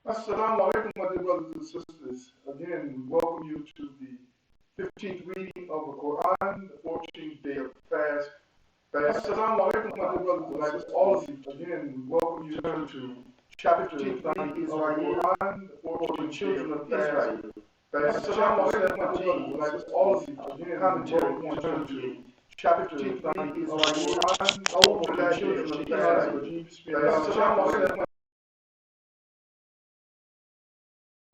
Assalamu alaikum, my dear brothers and sisters. Again, we welcome you to the 15th reading of the Qur'an, the 14th day of fast. Assalamu alaikum, my dear brothers and sisters. All of you, again, we welcome you to chapter 15 of the Qur'an, for the children of Israel. Assalamu alaikum, my dear brothers and sisters. All of you, again, commentary on to chapter 15 of the Qur'an, for the children of Israel. Assalamu alaikum.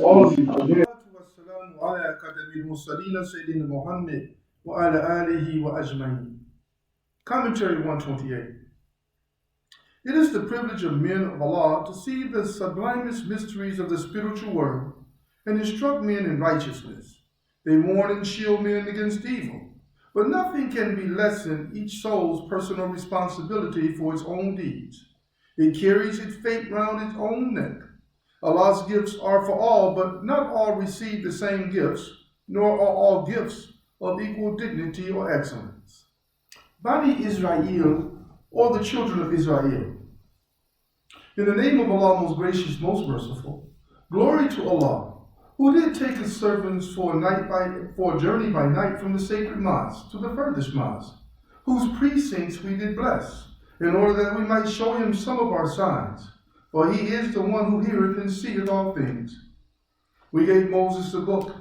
All of you, again. والسلام على قدم المرسلين سيدنا محمد وعلى آله وأجمعين. Commentary 128. It is the privilege of men of Allah to see the sublimest mysteries of the spiritual world and instruct men in righteousness. They warn and shield men against evil, but nothing can be less than each soul's personal responsibility for its own deeds. It carries its fate round its own neck. Allah's gifts are for all, but not all receive the same gifts, nor are all gifts of equal dignity or excellence. Bani Israel, or the children of Israel. In the name of Allah, most gracious, most merciful, glory to Allah, who did take his servants for a journey by night from the sacred mosque to the furthest mosque, whose precincts we did bless, in order that we might show him some of our signs. For he is the one who heareth and seeth all things. We gave Moses the book,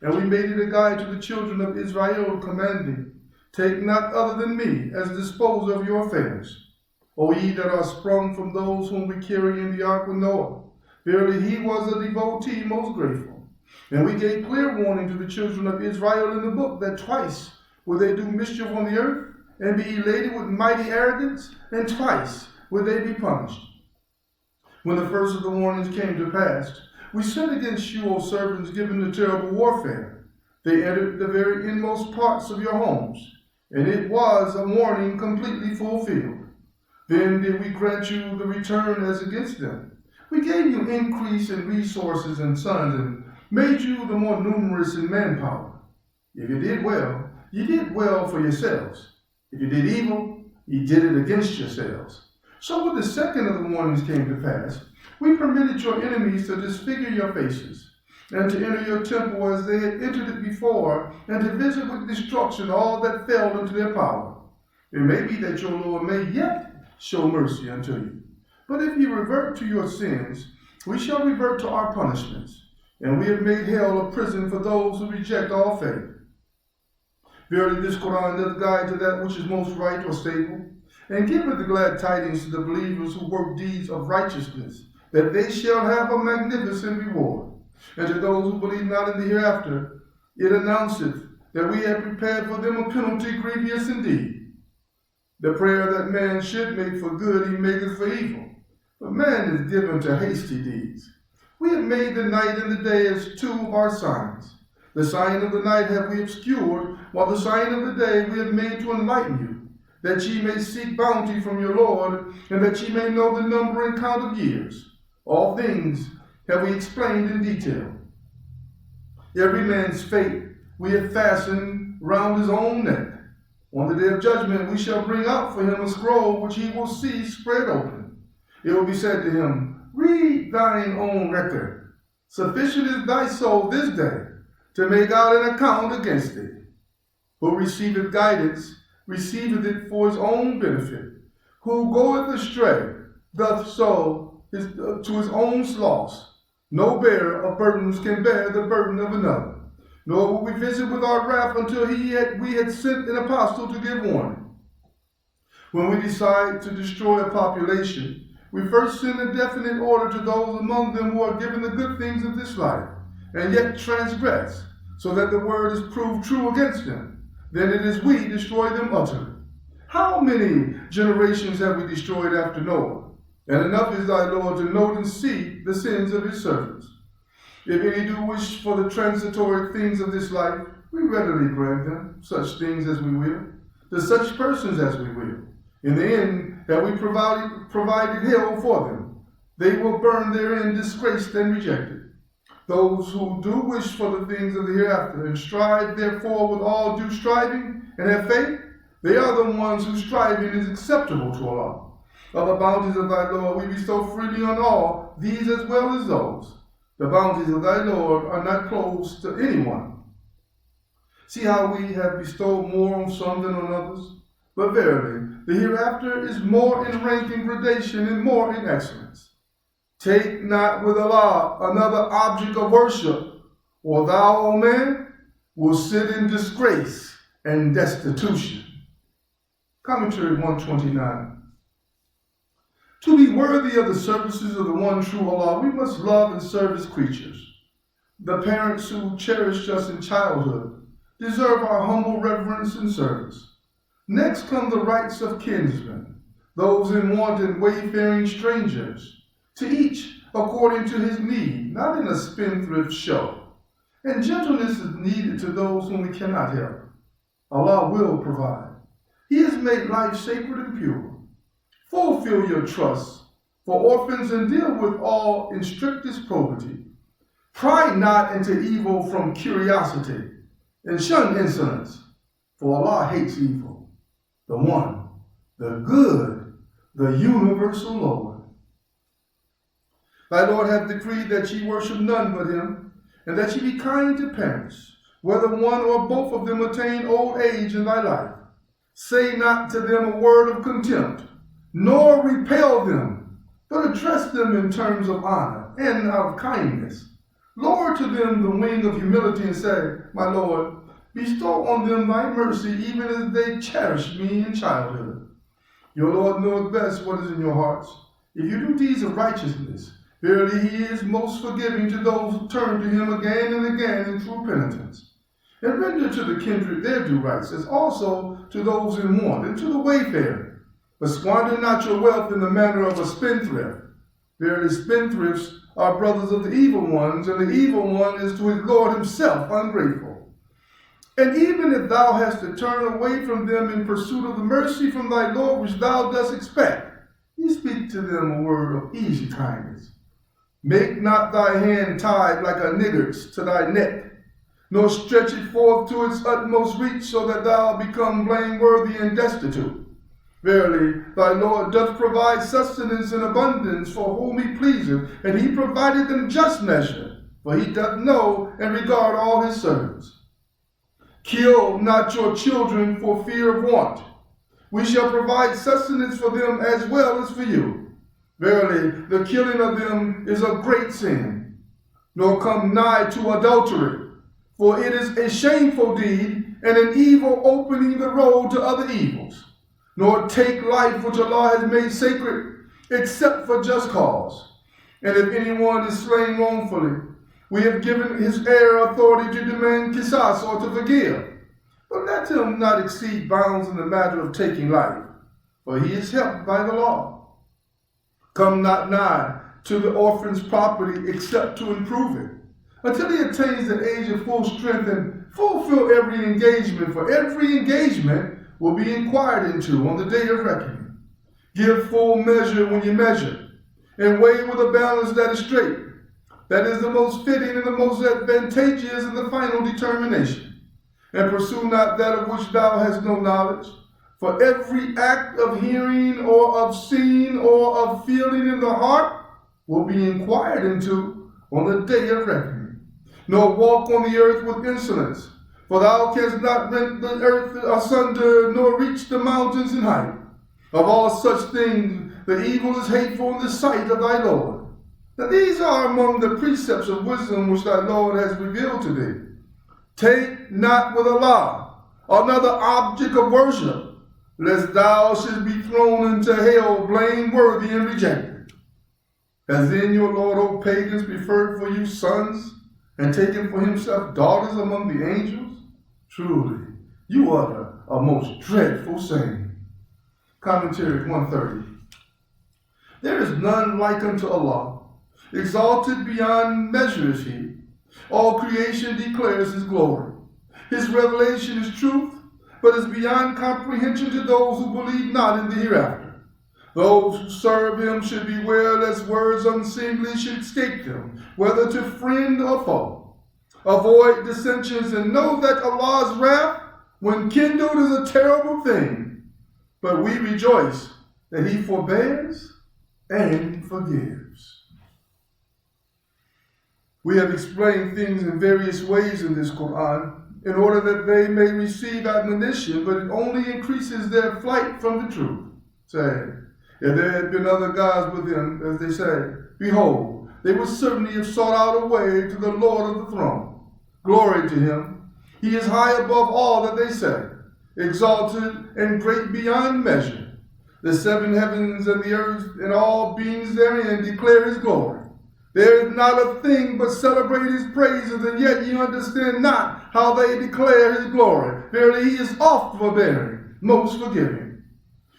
and we made it a guide to the children of Israel, commanding, take not other than me as disposer of your affairs. O ye that are sprung from those whom we carry in the ark with Noah, verily he was a devotee most grateful. And we gave clear warning to the children of Israel in the book that twice will they do mischief on the earth, and be elated with mighty arrogance, and twice will they be punished. When the first of the warnings came to pass, we sent against you, O servants, given the terrible warfare. They entered the very inmost parts of your homes, and it was a warning completely fulfilled. Then did we grant you the return as against them. We gave you increase in resources and sons, and made you the more numerous in manpower. If you did well for yourselves. If you did evil, you did it against yourselves. So when the second of the warnings came to pass, we permitted your enemies to disfigure your faces, and to enter your temple as they had entered it before, and to visit with destruction all that fell into their power. It may be that your Lord may yet show mercy unto you. But if you revert to your sins, we shall revert to our punishments, and we have made hell a prison for those who reject all faith. Verily this Qur'an doth guide to that which is most right or stable, and giveth the glad tidings to the believers who work deeds of righteousness, that they shall have a magnificent reward. And to those who believe not in the hereafter, it announceth that we have prepared for them a penalty grievous indeed. The prayer that man should make for good, he maketh for evil. But man is given to hasty deeds. We have made the night and the day as two of our signs. The sign of the night have we obscured, while the sign of the day we have made to enlighten you, that ye may seek bounty from your Lord, and that ye may know the number and count of years. All things have we explained in detail. Every man's fate we have fastened round his own neck. On the day of judgment we shall bring out for him a scroll which he will see spread open. It will be said to him, read thine own record. Sufficient is thy soul this day to make out an account against thee. Who receiveth guidance, receiveth it for his own benefit. Who goeth astray, doth so to his own loss. No bearer of burdens can bear the burden of another. Nor will we visit with our wrath until we had sent an apostle to give warning. When we decide to destroy a population, we first send a definite order to those among them who are given the good things of this life, and yet transgress, so that the word is proved true against them. Then it is we destroy them utterly. How many generations have we destroyed after Noah? And enough is thy Lord to note and see the sins of his servants. If any do wish for the transitory things of this life, we readily grant them such things as we will, to such persons as we will. In the end have we provided hell for them. They will burn therein disgraced and rejected. Those who do wish for the things of the hereafter, and strive therefore with all due striving, and have faith, they are the ones whose striving is acceptable to Allah. Of the bounties of thy Lord we bestow freely on all, these as well as those. The bounties of thy Lord are not closed to anyone. See how we have bestowed more on some than on others? But verily, the hereafter is more in rank and gradation and more in excellence. Take not with Allah another object of worship, or thou, O man, will sit in disgrace and destitution. Commentary 129. To be worthy of the services of the one true Allah, we must love and serve His creatures. The parents who cherished us in childhood deserve our humble reverence and service. Next come the rights of kinsmen, those in want and wayfaring strangers, to each according to his need, not in a spendthrift show. And gentleness is needed to those whom we cannot help. Allah will provide. He has made life sacred and pure. Fulfill your trust for orphans and deal with all in strictest probity. Pry not into evil from curiosity, and shun insolence, for Allah hates evil. The one, the good, the universal Lord. Thy Lord hath decreed that ye worship none but Him, and that ye be kind to parents, whether one or both of them attain old age in thy life. Say not to them a word of contempt, nor repel them, but address them in terms of honor and out of kindness. Lower to them the wing of humility and say, My Lord, bestow on them thy mercy, even as they cherished me in childhood. Your Lord knoweth best what is in your hearts. If you do deeds of righteousness, verily He is most forgiving to those who turn to Him again and again in true penitence. And render to the kindred their due rights, as also to those in want, and to the wayfarer. But squander not your wealth in the manner of a spendthrift. Verily spendthrifts are brothers of the evil ones, and the evil one is to his Lord himself ungrateful. And even if thou hast to turn away from them in pursuit of the mercy from thy Lord which thou dost expect, ye speak to them a word of easy kindness. Make not thy hand tied like a niggard's to thy neck, nor stretch it forth to its utmost reach, so that thou become blameworthy and destitute. Verily, thy Lord doth provide sustenance in abundance for whom He pleaseth, and He provided them just measure, for He doth know and regard all His servants. Kill not your children for fear of want. We shall provide sustenance for them as well as for you. Verily, the killing of them is a great sin. Nor come nigh to adultery, for it is a shameful deed and an evil opening the road to other evils. Nor take life which Allah has made sacred, except for just cause. And if anyone is slain wrongfully, we have given his heir authority to demand qisas, or to forgive. But let him not exceed bounds in the matter of taking life, for he is helped by the law. Come not nigh to the orphan's property except to improve it, until he attains the age of full strength, and fulfill every engagement, for every engagement will be inquired into on the day of reckoning. Give full measure when you measure, and weigh with a balance that is straight. That is the most fitting and the most advantageous in the final determination. And pursue not that of which thou hast no knowledge. For every act of hearing or of seeing or of feeling in the heart will be inquired into on the day of reckoning. Nor walk on the earth with insolence, for thou canst not rent the earth asunder, nor reach the mountains in height. Of all such things, the evil is hateful in the sight of thy Lord. Now these are among the precepts of wisdom which thy Lord has revealed to thee. Take not with Allah another object of worship, lest thou shouldst be thrown into hell blameworthy and rejected. Has then your Lord, O pagans, preferred for you sons, and taken for himself daughters among the angels? Truly, you utter a most dreadful saying. Commentary 130. There is none like unto Allah. Exalted beyond measure is He. All creation declares His glory. His revelation is truth, but is beyond comprehension to those who believe not in the hereafter. Those who serve Him should beware lest words unseemly should escape them, whether to friend or foe. Avoid dissensions, and know that Allah's wrath, when kindled, is a terrible thing. But we rejoice that He forbears and forgives. We have explained things in various ways in this Quran in order that they may receive admonition, but it only increases their flight from the truth. Say, if there had been other gods with him, as they say, behold, they would certainly have sought out a way to the Lord of the throne. Glory to him. He is high above all that they say, exalted and great beyond measure. The seven heavens and the earth and all beings therein declare his glory. There is not a thing but celebrate his praises, and yet ye understand not how they declare his glory. Verily he is oft forbearing, most forgiving.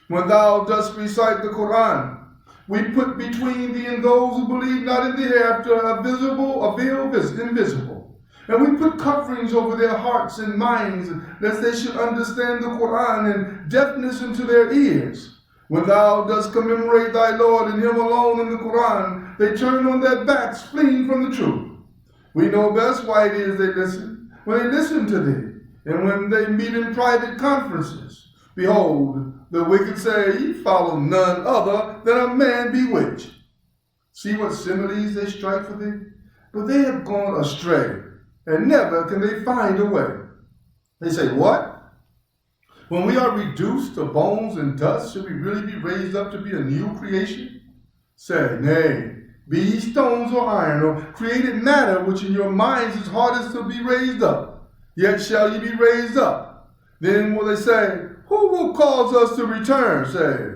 When thou dost recite the Quran, we put between thee and those who believe not in the hereafter a veil invisible. And we put coverings over their hearts and minds, lest they should understand the Quran, and deafness into their ears. When thou dost commemorate thy Lord and him alone in the Quran, they turn on their backs, fleeing from the truth. We know best why it is they listen, when they listen to thee, and when they meet in private conferences. Behold, the wicked say, ye follow none other than a man bewitched. See what similes they strike for thee? But they have gone astray, and never can they find a way. They say, what? When we are reduced to bones and dust, should we really be raised up to be a new creation? Say, nay, be ye stones or iron, or created matter, which in your minds is hardest to be raised up. Yet shall ye be raised up. Then will they say, who will cause us to return? Say,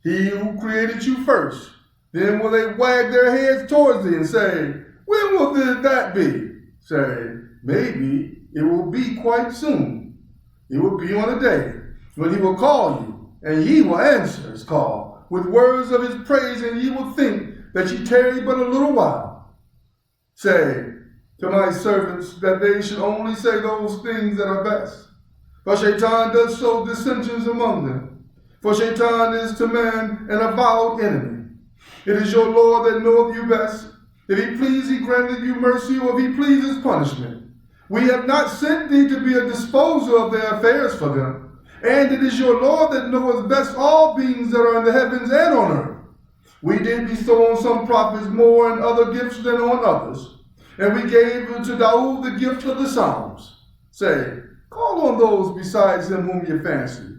he who created you first. Then will they wag their heads towards thee and say, when will that be? Say, maybe it will be quite soon. It will be on a day when he will call you, and ye will answer his call with words of his praise, and ye will think that ye tarry but a little while. Say to my servants that they should only say those things that are best. For Shaitan does sow dissensions among them. For Shaitan is to man an avowed enemy. It is your Lord that knoweth you best. If he please, he granteth you mercy, or if he pleases, punishment. We have not sent thee to be a disposer of their affairs for them. And it is your Lord that knoweth best all beings that are in the heavens and on earth. We did bestow on some prophets more and other gifts than on others. And we gave to Daud the gift of the Psalms. Say, call on those besides him whom you fancy.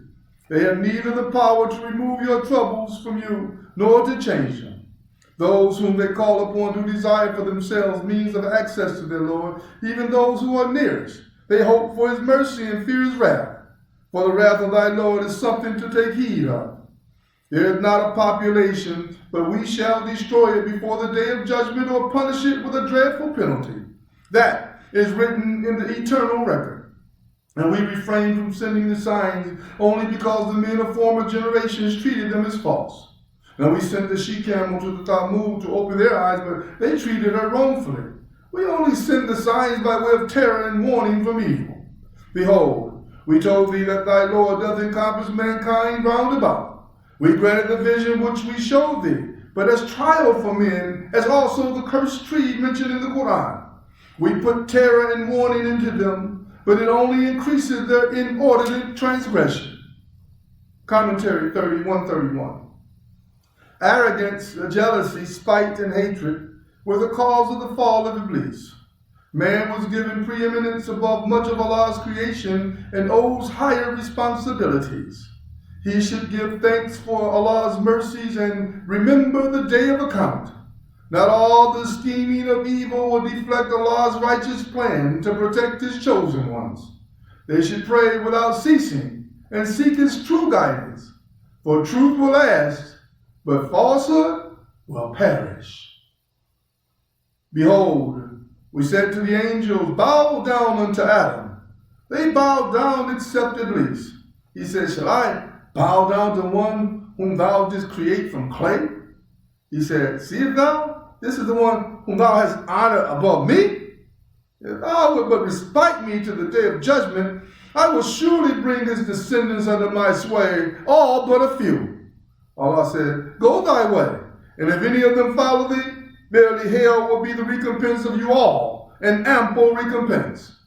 They have neither the power to remove your troubles from you, nor to change them. Those whom they call upon do desire for themselves means of access to their Lord, even those who are nearest. They hope for his mercy and fear his wrath. For the wrath of thy Lord is something to take heed of. There is not a population, but we shall destroy it before the day of judgment, or punish it with a dreadful penalty. That is written in the eternal record. And we refrain from sending the signs only because the men of former generations treated them as false. Now we sent the she-camel to the Talmud to open their eyes, but they treated her wrongfully. We only send the signs by way of terror and warning from evil. Behold, we told thee that thy Lord doth encompass mankind round about. We granted the vision which we showed thee, but as trial for men, as also the cursed tree mentioned in the Quran. We put terror and warning into them, but it only increases their inordinate transgression. Commentary 131. Arrogance, jealousy, spite, and hatred were the cause of the fall of Iblis. Man was given preeminence above much of Allah's creation and owes higher responsibilities. He should give thanks for Allah's mercies and remember the day of account. Not all the scheming of evil will deflect Allah's righteous plan to protect his chosen ones. They should pray without ceasing and seek his true guidance, for truth will last, but falsehood will perish. Behold, we said to the angels, bow down unto Adam. They bowed down except Iblis. He said, shall I bow down to one whom thou didst create from clay? He said, seest thou, this is the one whom thou hast honored above me? If thou wilt but respite me to the day of judgment, I will surely bring his descendants under my sway, all but a few. Allah said, go thy way, and if any of them follow thee, verily hell will be the recompense of you all, an ample recompense.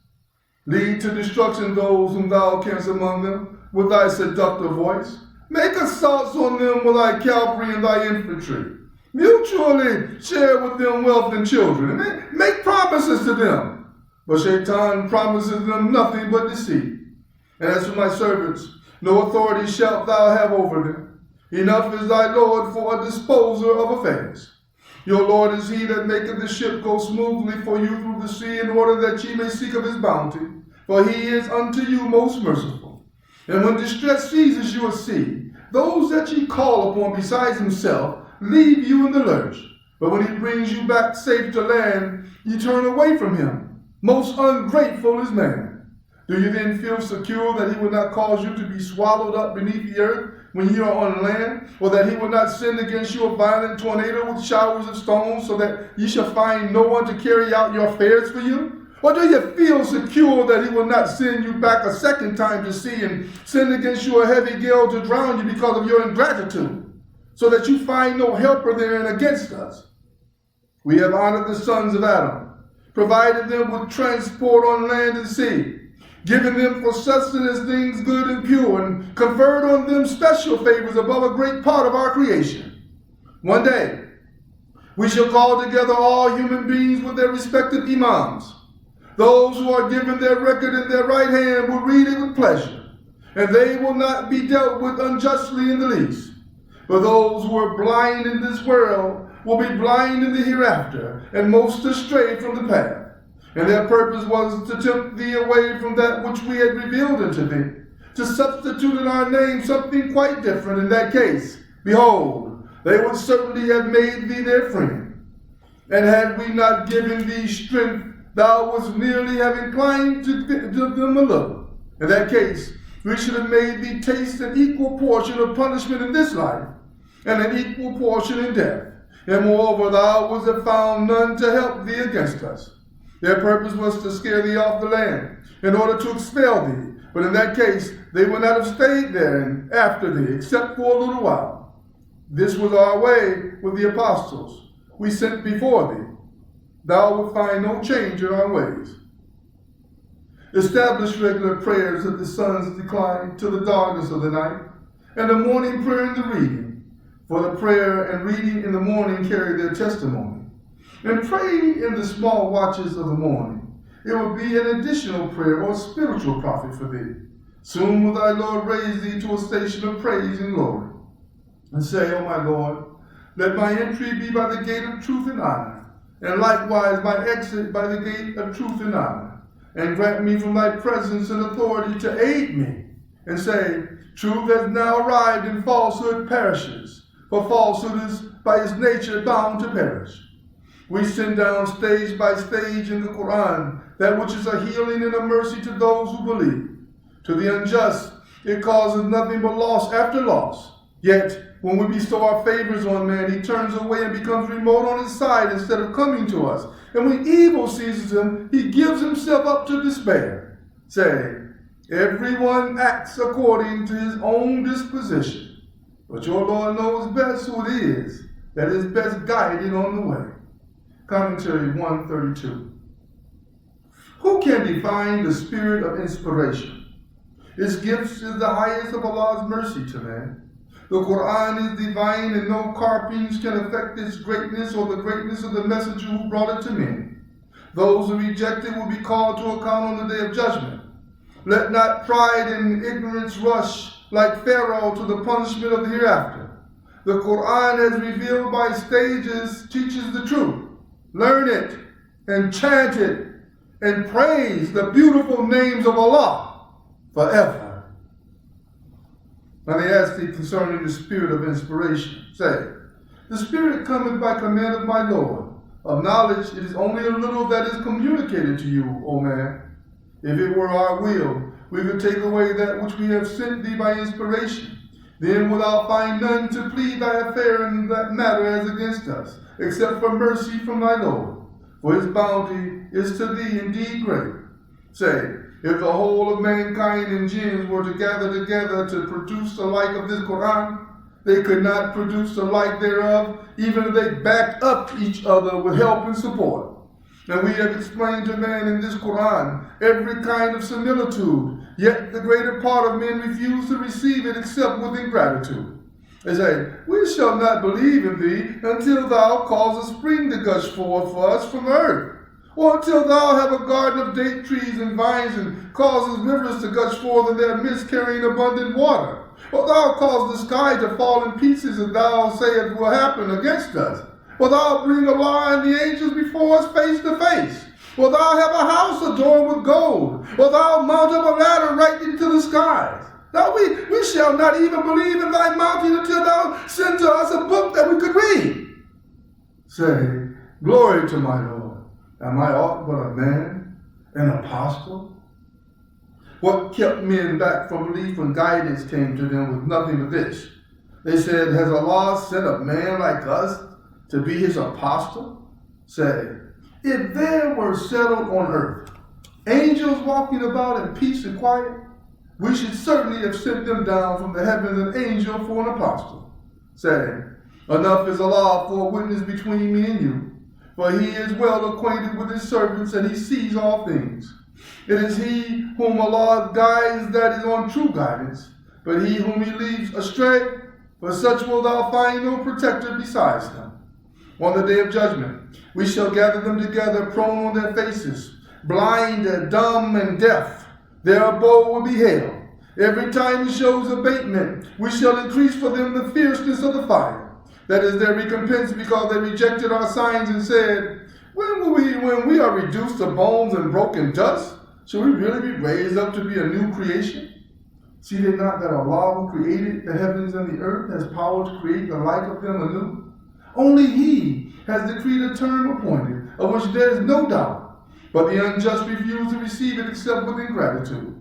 Lead to destruction those whom thou canst among them with thy seductive voice. Make assaults on them with thy cavalry and thy infantry. Mutually share with them wealth and children, and make promises to them. But Shaitan promises them nothing but deceit. And as for my servants, no authority shalt thou have over them. Enough is thy Lord for a disposer of affairs. Your Lord is he that maketh the ship go smoothly for you through the sea, in order that ye may seek of his bounty. For he is unto you most merciful. And when distress seizes you at sea, those that ye call upon besides himself leave you in the lurch. But when he brings you back safe to land, ye turn away from him. Most ungrateful is man. Do you then feel secure that he will not cause you to be swallowed up beneath the earth when you are on land, or that he will not send against you a violent tornado with showers of stones, so that ye shall find no one to carry out your affairs for you? Or do you feel secure that he will not send you back a second time to sea and send against you a heavy gale to drown you because of your ingratitude, so that you find no helper therein against us? We have honored the sons of Adam, provided them with transport on land and sea, given them for sustenance things good and pure, and conferred on them special favors above a great part of our creation. One day, we shall call together all human beings with their respective imams. Those who are given their record in their right hand will read it with pleasure, and they will not be dealt with unjustly in the least. But those who are blind in this world will be blind in the hereafter, and most astray from the path. And their purpose was to tempt thee away from that which we had revealed unto thee, to substitute in our name something quite different. In that case, behold, they would certainly have made thee their friend. And had we not given thee strength, thou wouldst merely have inclined to them a little. In that case, we should have made thee taste an equal portion of punishment in this life, and an equal portion in death. And moreover, thou wouldst have found none to help thee against us. Their purpose was to scare thee off the land, in order to expel thee. But in that case, they would not have stayed there and after thee, except for a little while. This was our way with the apostles we sent before thee. Thou wilt find no change in our ways. Establish regular prayers at the sun's decline till the darkness of the night, and the morning prayer and the reading. For the prayer and reading in the morning carry their testimony. And pray in the small watches of the morning. It will be an additional prayer or spiritual profit for thee. Soon will thy Lord raise thee to a station of praise and glory. And say, O my Lord, let my entry be by the gate of truth and honor, and likewise my exit by the gate of truth and honor. And grant me from thy presence and authority to aid me. And say, truth has now arrived and falsehood perishes, for falsehood is by its nature bound to perish. We send down stage by stage in the Qur'an that which is a healing and a mercy to those who believe. To the unjust, it causes nothing but loss after loss. Yet, when we bestow our favors on man, he turns away and becomes remote on his side instead of coming to us. And when evil seizes him, he gives himself up to despair. Say, everyone acts according to his own disposition. But your Lord knows best who it is that is best guided on the way. Commentary 132. Who can define the spirit of inspiration? Its gifts is the highest of Allah's mercy to man. The Quran is divine, and no carpings can affect its greatness or the greatness of the messenger who brought it to men. Those who reject it will be called to account on the day of judgment. Let not pride and ignorance rush like Pharaoh to the punishment of the hereafter. The Quran, as revealed by stages, teaches the truth. Learn it and chant it and praise the beautiful names of Allah forever. Now they ask thee concerning the spirit of inspiration. Say, the spirit cometh by command of my Lord. Of knowledge it is only a little that is communicated to you, O man. If it were our will, we could take away that which we have sent thee by inspiration. Then wilt thou find none to plead thy affair in that matter as against us, except for mercy from thy Lord. For his bounty is to thee indeed great. Say, if the whole of mankind and jinns were to gather together to produce the like of this Quran, they could not produce the like thereof, even if they backed up each other with help and support. And we have explained to man in this Quran every kind of similitude, yet the greater part of men refuse to receive it except with ingratitude. They say, we shall not believe in thee until thou cause a spring to gush forth for us from earth, or until thou have a garden of date trees and vines, and causes rivers to gush forth in their midst, carrying abundant water. Or thou cause the sky to fall in pieces, and thou sayest will happen against us. Or thou bring a law and the angels before us face to face. Or thou have a house adorned with gold. Or thou mount up a ladder right into the skies. Now we shall not even believe in thy mounting until thou send to us a book that we could read. Say, glory to my Lord. Am I aught but a man, an apostle? What kept men back from belief when guidance came to them was nothing but this. They said, has Allah sent a man like us to be his apostle? Say, if there were settled on earth angels walking about in peace and quiet, we should certainly have sent them down from the heavens an angel for an apostle. Say, enough is Allah for a witness between me and you, for he is well acquainted with his servants and he sees all things. It is he whom Allah guides that is on true guidance, but he whom he leads astray, for such will thou find no protector besides him. On the day of judgment, we shall gather them together prone on their faces, blind and dumb and deaf. Their abode will be hell. Every time he shows abatement, we shall increase for them the fierceness of the fire. That is their recompense, because they rejected our signs and said, when we are reduced to bones and broken dust, shall we really be raised up to be a new creation? See they not that Allah, who created the heavens and the earth, has power to create the like of them anew? Only he has decreed a term appointed, of which there is no doubt, but the unjust refuse to receive it except with ingratitude.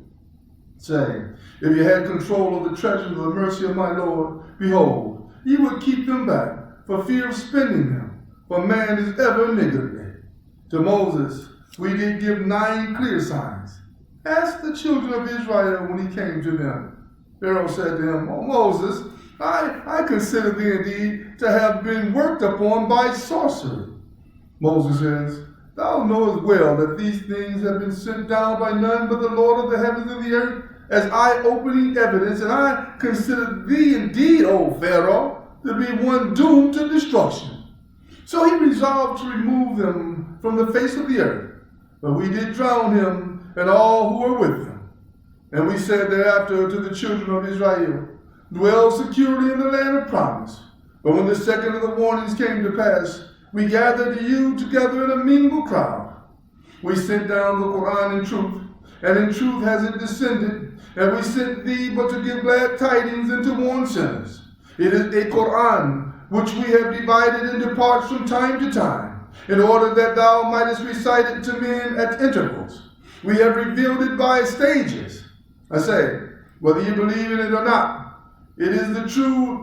Say, if you had control of the treasures of the mercy of my Lord, behold, you would keep them back for fear of spending them, for man is ever niggardly. To Moses we did give 9 clear signs. Ask the children of Israel when he came to them. Pharaoh said to him, O Moses, I consider thee indeed to have been worked upon by sorcery. Moses says, thou knowest well that these things have been sent down by none but the Lord of the heavens and the earth, as eye-opening evidence, and I consider thee indeed, O Pharaoh, to be one doomed to destruction. So he resolved to remove them from the face of the earth, but we did drown him and all who were with him. And we said thereafter to the children of Israel, dwell securely in the land of promise. But when the second of the warnings came to pass, we gathered you together in a mingled crowd. We sent down the Qur'an in truth, and in truth has it descended, and we sent thee but to give glad tidings and to warn sinners. It is a Qur'an which we have divided into parts from time to time, in order that thou mightest recite it to men at intervals. We have revealed it by stages. I say, whether you believe in it or not, it is true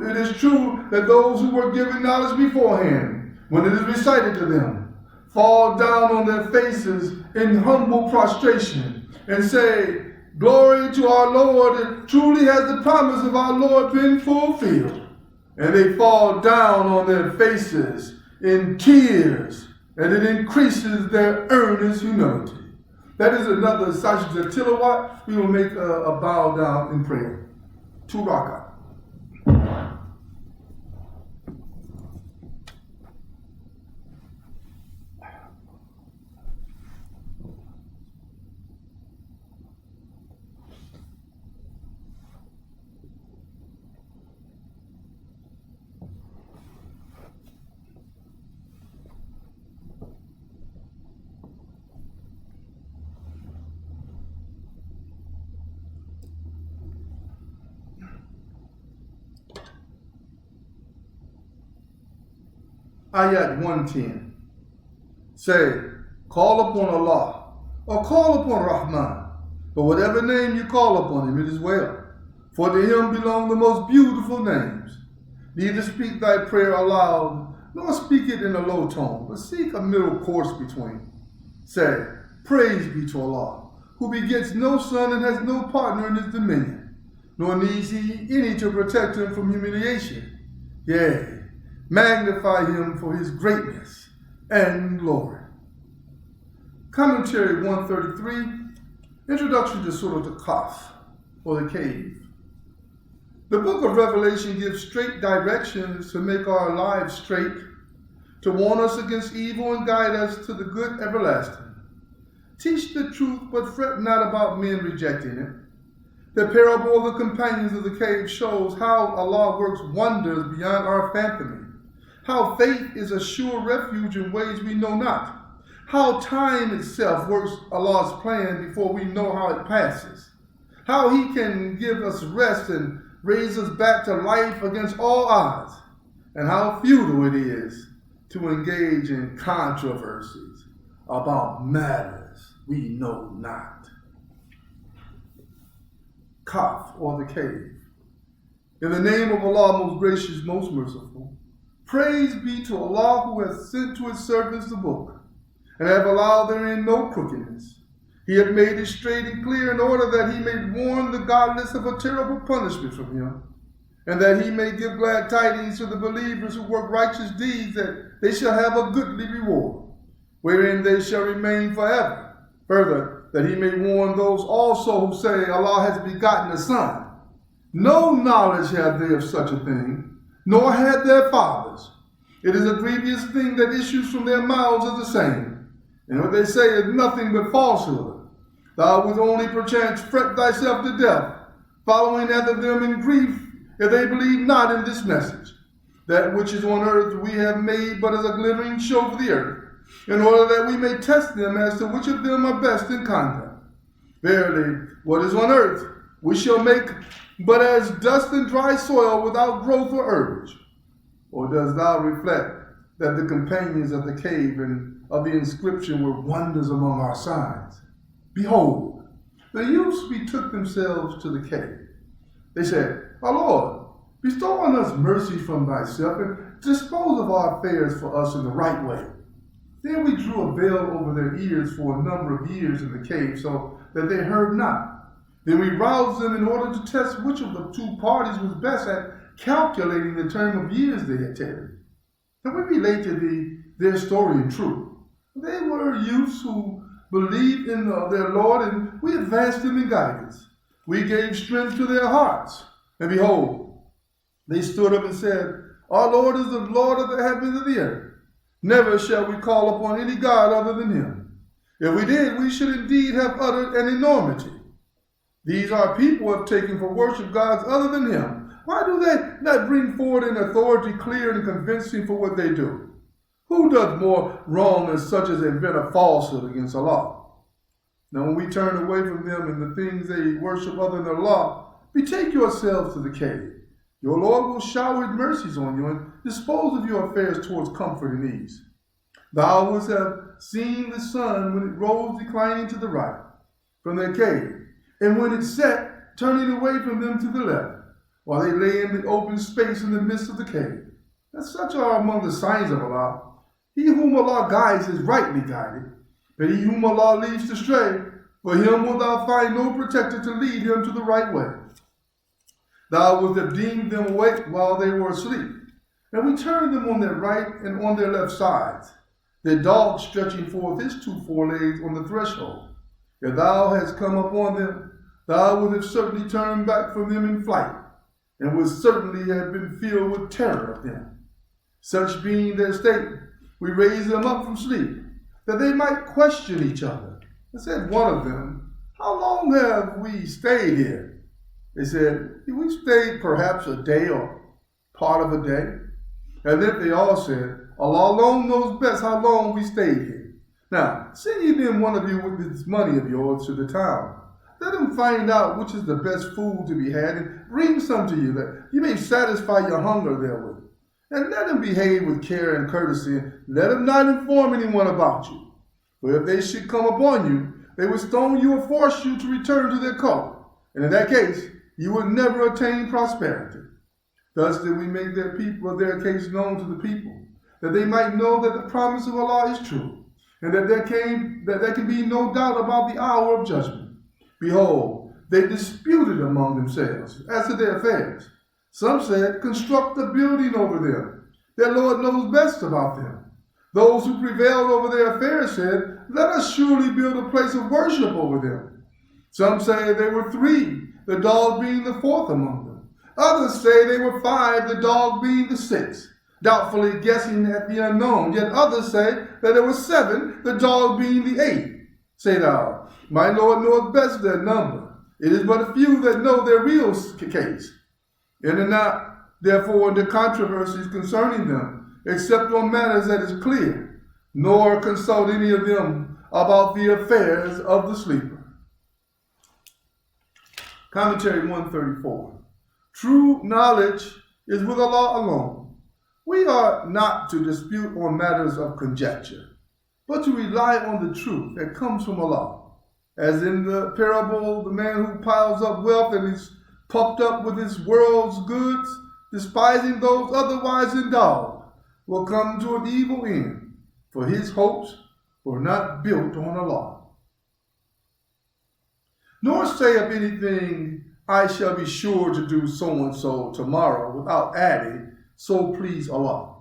that those who were given knowledge beforehand, when it is recited to them, fall down on their faces in humble prostration and say, glory to our Lord, and truly has the promise of our Lord been fulfilled. And they fall down on their faces in tears, and it increases their earnest humility. That is another sajda tilawat. We will make a bow down in prayer. 2 rak'ah. Ayat 110. Say, call upon Allah, or call upon Rahman. But whatever name you call upon him, it is well. For to him belong the most beautiful names. Neither speak thy prayer aloud, nor speak it in a low tone, but seek a middle course between. Say, praise be to Allah, who begets no son and has no partner in his dominion, nor needs he any to protect him from humiliation. Yea, magnify him for his greatness and glory. Commentary 133, Introduction to Surah Al-Kahf, or the Cave. The book of Revelation gives straight directions to make our lives straight, to warn us against evil and guide us to the good everlasting. Teach the truth, but fret not about men rejecting it. The parable of the companions of the cave shows how Allah works wonders beyond our fathoming, how faith is a sure refuge in ways we know not, how time itself works Allah's plan before we know how it passes, how He can give us rest and raise us back to life against all odds, and how futile it is to engage in controversies about matters we know not. Kaf, or the cave. In the name of Allah, most gracious, most merciful, praise be to Allah who has sent to His servants the book, and have allowed therein no crookedness. He hath made it straight and clear in order that He may warn the godless of a terrible punishment from Him, and that He may give glad tidings to the believers who work righteous deeds, that they shall have a goodly reward, wherein they shall remain forever. Further, that He may warn those also who say Allah has begotten a son. No knowledge have they of such a thing, nor had their fathers. It is a grievous thing that issues from their mouths of the same, and what they say is nothing but falsehood. Thou wilt only perchance fret thyself to death, following after them in grief, if they believe not in this message. That which is on earth we have made but as a glittering show for the earth, in order that we may test them as to which of them are best in conduct. Verily, what is on earth we shall make but as dust and dry soil without growth or herbage. Or dost thou reflect that the companions of the cave and of the inscription were wonders among our signs? Behold, the youths betook themselves to the cave. They said, Our Lord, bestow on us mercy from thyself, and dispose of our affairs for us in the right way. Then we drew a veil over their ears for a number of years in the cave, so that they heard not. Then we roused them in order to test which of the two parties was best at calculating the term of years they had tarried. And we relate to thee their story in truth. They were youths who believed in their Lord, and we advanced them in guidance. We gave strength to their hearts. And behold, they stood up and said, Our Lord is the Lord of the heavens and the earth. Never shall we call upon any God other than Him. If we did, we should indeed have uttered an enormity. These our people have taken for worship gods other than Him. Why do they not bring forward an authority clear and convincing for what they do? Who doth more wrong than such as invent a falsehood against Allah? Now when we turn away from them and the things they worship other than Allah, betake yourselves to the cave. Your Lord will shower His mercies on you and dispose of your affairs towards comfort and ease. Thou wouldst have seen the sun when it rose declining to the right from their cave, and when it set, turning away from them to the left, while they lay in the open space in the midst of the cave. And such are among the signs of Allah. He whom Allah guides is rightly guided, but he whom Allah leads astray, for him wilt thou find no protector to lead him to the right way. Thou wilt have deemed them awake while they were asleep, and we turned them on their right and on their left sides, their dog stretching forth his 2 forelegs on the threshold. If thou hast come upon them, thou wilt have certainly turned back from them in flight, and would certainly have been filled with terror of them. Such being their state, we raised them up from sleep, that they might question each other. And said one of them, How long have we stayed here? They said, We stayed perhaps a day or part of a day. And then they all said, Allah alone knows best how long we stayed here. Now, send ye then one of you with this money of yours to the town. Let him find out which is the best food to be had, and bring some to you, that you may satisfy your hunger therewith. And let him behave with care and courtesy, and let him not inform anyone about you. For if they should come upon you, they would stone you or force you to return to their cult. And in that case, you would never attain prosperity. Thus did we make their case known to the people, that they might know that the promise of Allah is true, and that there can be no doubt about the hour of judgment. Behold, they disputed among themselves as to their affairs. Some said, Construct a building over them. Their Lord knows best about them. Those who prevailed over their affairs said, Let us surely build a place of worship over them. Some say they were 3, the dog being the 4th among them. Others say they were 5, the dog being the 6th, doubtfully guessing at the unknown. Yet others say that there were 7, the dog being the 8th. Say thou, my Lord knoweth best their number. It is but a few that know their real case. Enter not, therefore, into controversies concerning them, except on matters that is clear, nor consult any of them about the affairs of the sleeper. Commentary 134. True knowledge is with Allah alone. We are not to dispute on matters of conjecture, but to rely on the truth that comes from Allah. As in the parable, the man who piles up wealth and is puffed up with his world's goods, despising those otherwise endowed, will come to an evil end, for his hopes were not built on Allah. Nor say of anything, I shall be sure to do so-and-so tomorrow, without adding, so please Allah.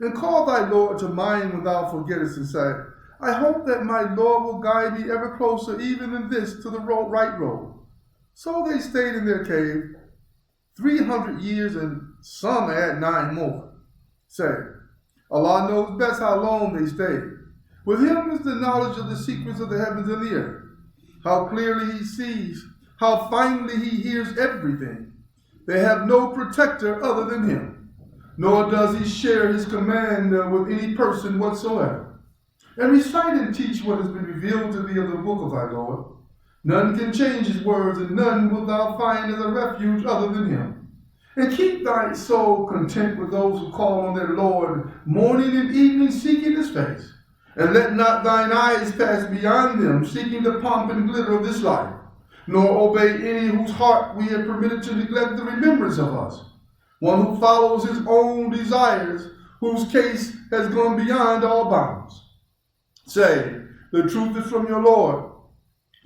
And call thy Lord to mind without forgettest, and say, I hope that my Lord will guide me ever closer, even in this, to the right road. So they stayed in their cave 300 years, and some add 9 more. Say, Allah knows best how long they stayed. With him is the knowledge of the secrets of the heavens and the earth. How clearly he sees, how finely he hears everything. They have no protector other than him, nor does he share his command with any person whatsoever. And recite and teach what has been revealed to thee of the book of thy Lord. None can change his words, and none wilt thou find as a refuge other than him. And keep thy soul content with those who call on their Lord morning and evening, seeking his face. And let not thine eyes pass beyond them, seeking the pomp and glitter of this life, nor obey any whose heart we have permitted to neglect the remembrance of us. One who follows his own desires, whose case has gone beyond all bounds. Say, the truth is from your Lord.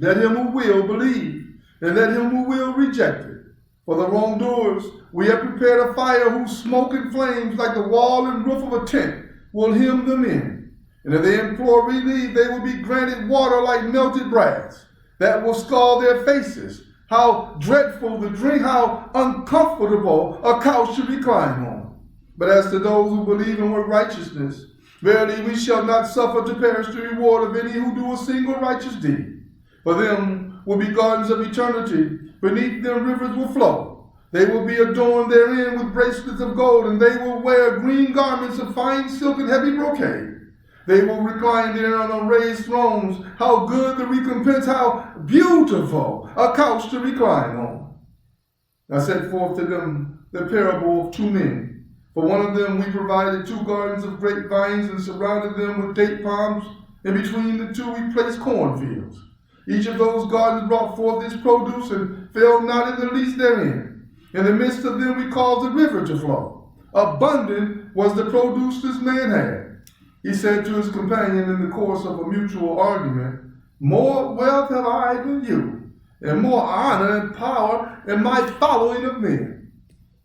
Let him who will believe, and let him who will reject it. For the wrongdoers, we have prepared a fire whose smoke and flames, like the wall and roof of a tent, will hem them in. And if they implore relief, they will be granted water like melted brass, that will scald their faces. How dreadful the drink, how uncomfortable a couch to recline on. But as to those who believe and work righteousness, verily we shall not suffer to perish the reward of any who do a single righteous deed. For them will be gardens of eternity, beneath them rivers will flow. They will be adorned therein with bracelets of gold, and they will wear green garments of fine silk and heavy brocade. They will recline there on raised thrones. How good the recompense, how beautiful a couch to recline on. I set forth to them the parable of 2 men. For one of them we provided 2 gardens of grapevines and surrounded them with date palms, and between the 2 we placed cornfields. Each of those gardens brought forth its produce, and fell not in the least therein. In the midst of them we caused a river to flow. Abundant was the produce this man had. He said to his companion in the course of a mutual argument, More wealth have I than you, and more honor and power in my following of men.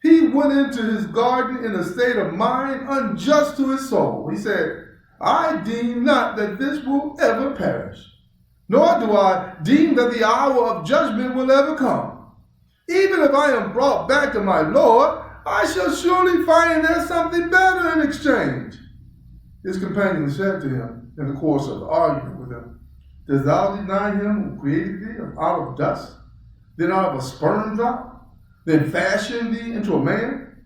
He went into his garden in a state of mind unjust to his soul. He said, I deem not that this will ever perish, nor do I deem that the hour of judgment will ever come. Even if I am brought back to my Lord, I shall surely find there something better in exchange. His companion said to him in the course of the argument with him, Dost thou deny him who created thee out of dust, then out of a sperm drop, then fashioned thee into a man?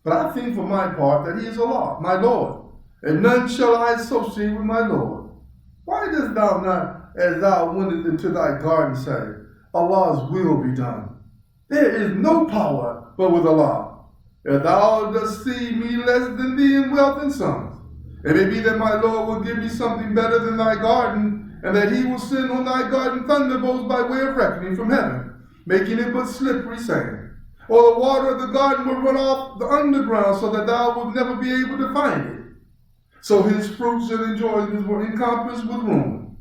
But I think for my part that he is Allah, my Lord, and none shall I associate with my Lord. Why dost thou not, as thou wentest into thy garden, say, Allah's will be done? There is no power but with Allah. If thou dost see me less than thee in wealth and sons, it may be that my Lord will give me something better than thy garden, and that he will send on thy garden thunderbolts by way of reckoning from heaven, making it but slippery sand. Or the water of the garden will run off the underground, so that thou wilt never be able to find it. So his fruits and enjoyments were encompassed with ruin,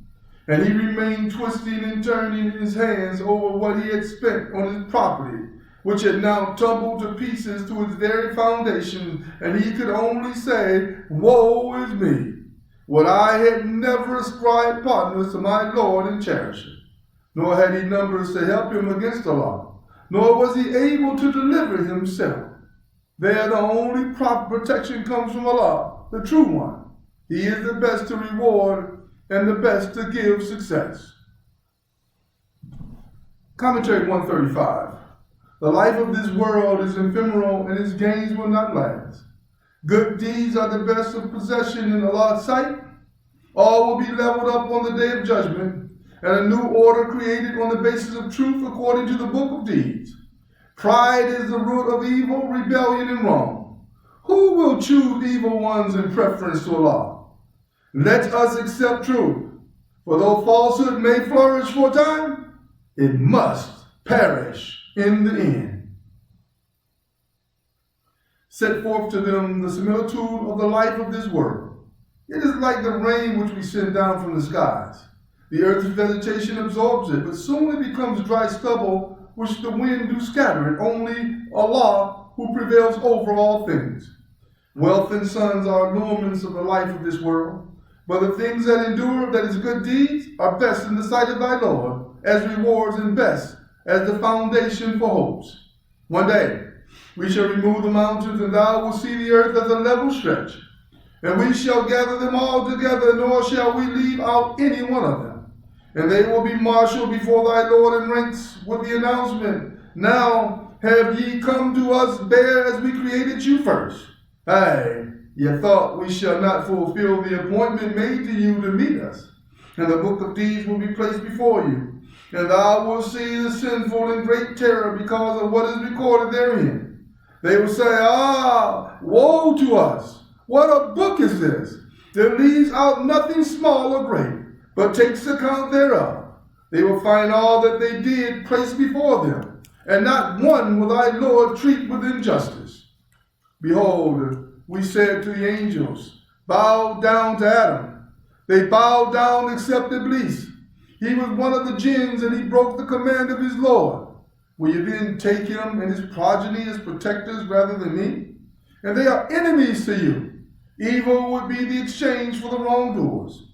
and he remained twisting and turning in his hands over what he had spent on his property, which had now tumbled to pieces to its very foundation, and he could only say, Woe is me! Would I had never ascribed partners to my Lord and cherished him, nor had he numbers to help him against Allah. nor was he able to deliver himself. There the only proper protection comes from Allah, the True One. He is the best to reward and the best to give success. Commentary 135. The life of this world is ephemeral and its gains will not last. Good deeds are the best of possession in Allah's sight. All will be leveled up on the day of judgment, and a new order created on the basis of truth according to the book of deeds. Pride is the root of evil, rebellion, and wrong. Who will choose evil ones in preference to Allah? Let us accept truth, for though falsehood may flourish for a time, it must perish in the end. Set forth to them the similitude of the life of this world. It is like the rain which we send down from the skies. The earth's vegetation absorbs it, but soon it becomes dry stubble, which the wind do scatter it. Only Allah who prevails over all things. Wealth and sons are allurements of the life of this world, but the things that endure, that is good deeds, are best in the sight of thy Lord, as rewards and best as the foundation for hopes. One day we shall remove the mountains, and thou wilt see the earth as a level stretch. And we shall gather them all together, nor shall we leave out any one of them. And they will be marshaled before thy Lord in ranks with the announcement, Now have ye come to us bare as we created you first. Aye, ye thought we shall not fulfill the appointment made to you to meet us. And the book of deeds will be placed before you. And thou wilt see the sinful in great terror because of what is recorded therein. They will say, woe to us! What a book is this, that leaves out nothing small or great, but takes account thereof. They will find all that they did placed before them, and not one will thy Lord treat with injustice. Behold, we said to the angels, bow down to Adam. They bowed down except Iblis. He was one of the jinns, and he broke the command of his Lord. Will you then take him and his progeny as protectors rather than me? And they are enemies to you. Evil would be the exchange for the wrongdoers.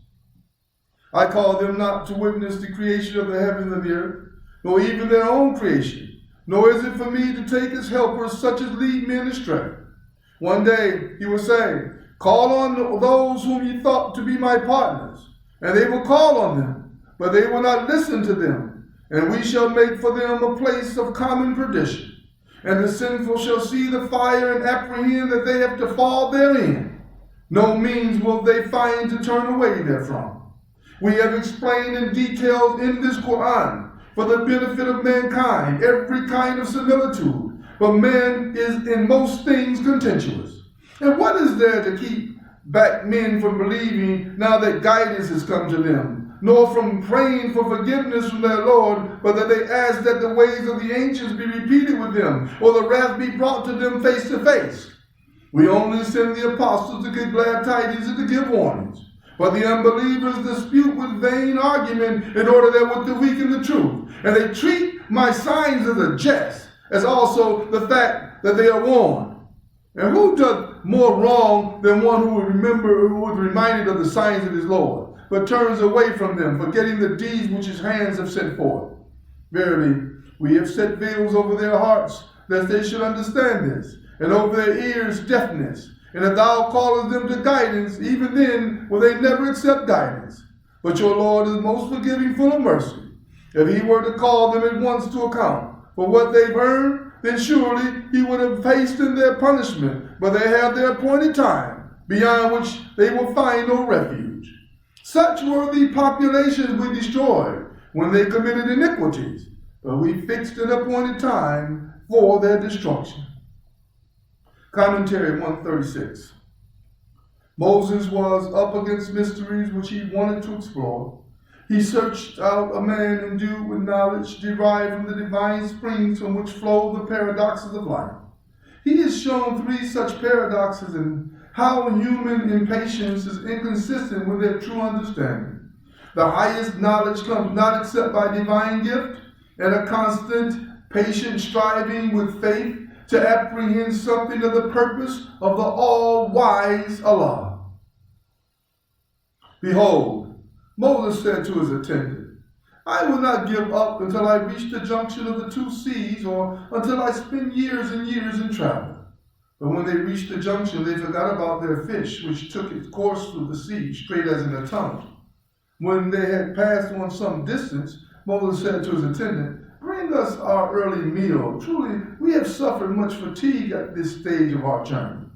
I call them not to witness the creation of the heavens and the earth, nor even their own creation, nor is it for me to take as helpers such as lead men astray. One day he will say, call on those whom ye thought to be my partners, and they will call on them, but they will not listen to them, and we shall make for them a place of common perdition. And the sinful shall see the fire and apprehend that they have to fall therein. No means will they find to turn away therefrom. We have explained in detail in this Qur'an, for the benefit of mankind, every kind of similitude, but man is in most things contentious. And what is there to keep back men from believing now that guidance has come to them, nor from praying for forgiveness from their Lord, but that they ask that the ways of the ancients be repeated with them, or the wrath be brought to them face to face? We only send the apostles to give glad tidings and to give warnings. But the unbelievers dispute with vain argument in order that to weaken the truth. And they treat my signs as a jest, as also the fact that they are warned. And who doth more wrong than one who was reminded of the signs of his Lord, but turns away from them, forgetting the deeds which his hands have sent forth? Verily, we have set veils over their hearts, lest they should understand this, and over their ears deafness. And if thou callest them to guidance, even then will they never accept guidance. But your Lord is most forgiving, full of mercy. If he were to call them at once to account for what they've earned, then surely he would have hastened their punishment. But they have their appointed time, beyond which they will find no refuge. Such were the populations we destroyed when they committed iniquities, but we fixed an appointed time for their destruction. Commentary 136. Moses was up against mysteries which he wanted to explore. He searched out a man endued with knowledge derived from the divine springs from which flow the paradoxes of life. He has shown three such paradoxes and how human impatience is inconsistent with their true understanding. The highest knowledge comes not except by divine gift and a constant, patient striving with faith to apprehend something of the purpose of the all-wise Allah. Behold, Moses said to his attendant, I will not give up until I reach the junction of the two seas, or until I spend years and years in travel. But when they reached the junction, they forgot about their fish, which took its course through the sea, straight as in a tunnel. When they had passed on some distance, Moses said to his attendant, "Bring us our early meal. Truly, we have suffered much fatigue at this stage of our journey."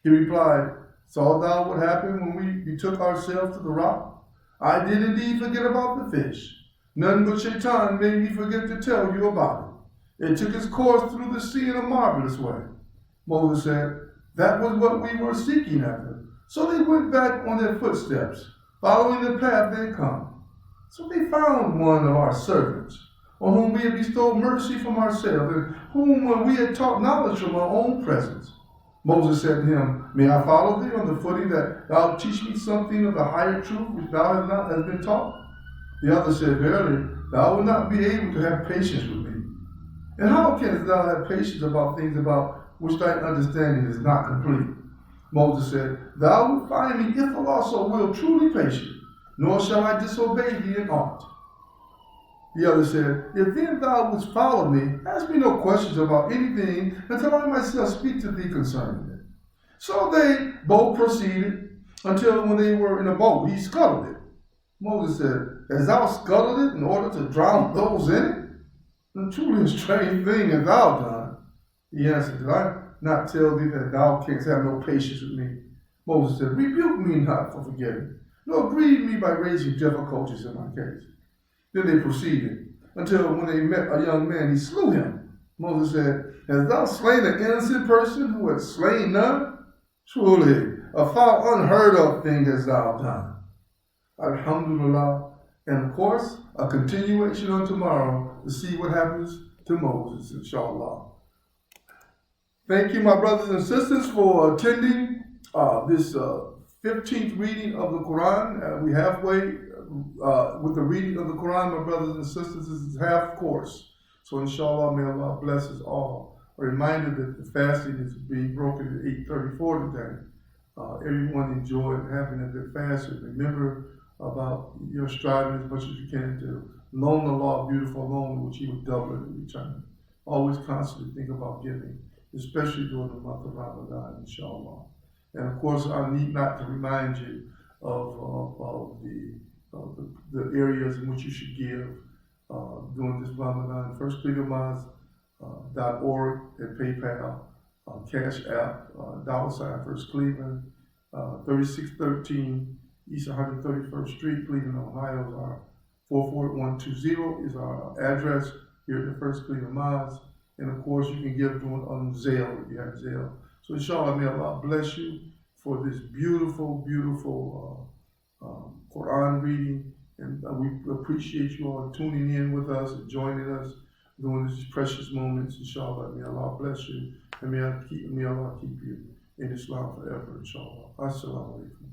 He replied, "Saw thou what happened when we betook ourselves to the rock? I did indeed forget about the fish. None but Shaitan made me forget to tell you about it. It took its course through the sea in a marvelous way." Moses said, "That was what we were seeking after." So they went back on their footsteps, following the path they had come. So they found one of our servants, on whom we had bestowed mercy from ourselves, and whom we had taught knowledge from our own presence. Moses said to him, "May I follow thee on the footing that thou teach me something of the higher truth which thou hast been taught?" The other said, "Verily, thou wilt not be able to have patience with me. And how canst thou have patience about things about which thy understanding is not complete?" Moses said, "Thou wilt find me, if Allah so will, truly patient, nor shall I disobey thee in aught." The other said, "If then thou wouldst follow me, ask me no questions about anything until I myself speak to thee concerning it." So they both proceeded until when they were in a boat, he scuttled it. Moses said, "Hast thou scuttled it in order to drown those in it? And truly a strange thing hast thou done." He answered, "Did I not tell thee that thou canst have no patience with me?" Moses said, "Rebuke me not for forgetting, nor grieve me by raising difficulties in my case." Then they proceeded until when they met a young man, he slew him. Moses said, "Hast thou slain an innocent person who had slain none? Truly, a foul unheard of thing hast thou done." Alhamdulillah. And of course, a continuation on tomorrow to see what happens to Moses, inshallah. Thank you, my brothers and sisters, for attending this 15th reading of the Quran. We halfway with the reading of the Quran, my brothers and sisters. This is half course. So inshallah, may Allah bless us all. A reminder that the fasting is being broken at 8:34 today. Everyone enjoy having a good fast, and remember about your striving as much as you can to loan Allah a beautiful loan, which He would double it in return. Always constantly think about giving, especially during the month of Ramadan, inshallah. And of course, I need not to remind you of the areas in which you should give during this Ramadan. First Cleveland Mosque, .org and PayPal, CashApp, $ First Cleveland, 3613 East 131st Street, Cleveland, Ohio is our 44120 is our address here at the First Cleveland Mosque. And of course, you can give on Zelle if you have Zelle. So inshallah, may Allah bless you for this beautiful, beautiful Quran reading. And we appreciate you all tuning in with us and joining us during these precious moments. Inshallah, may Allah bless you. And may Allah keep you in Islam forever, inshallah. Assalamu alaikum.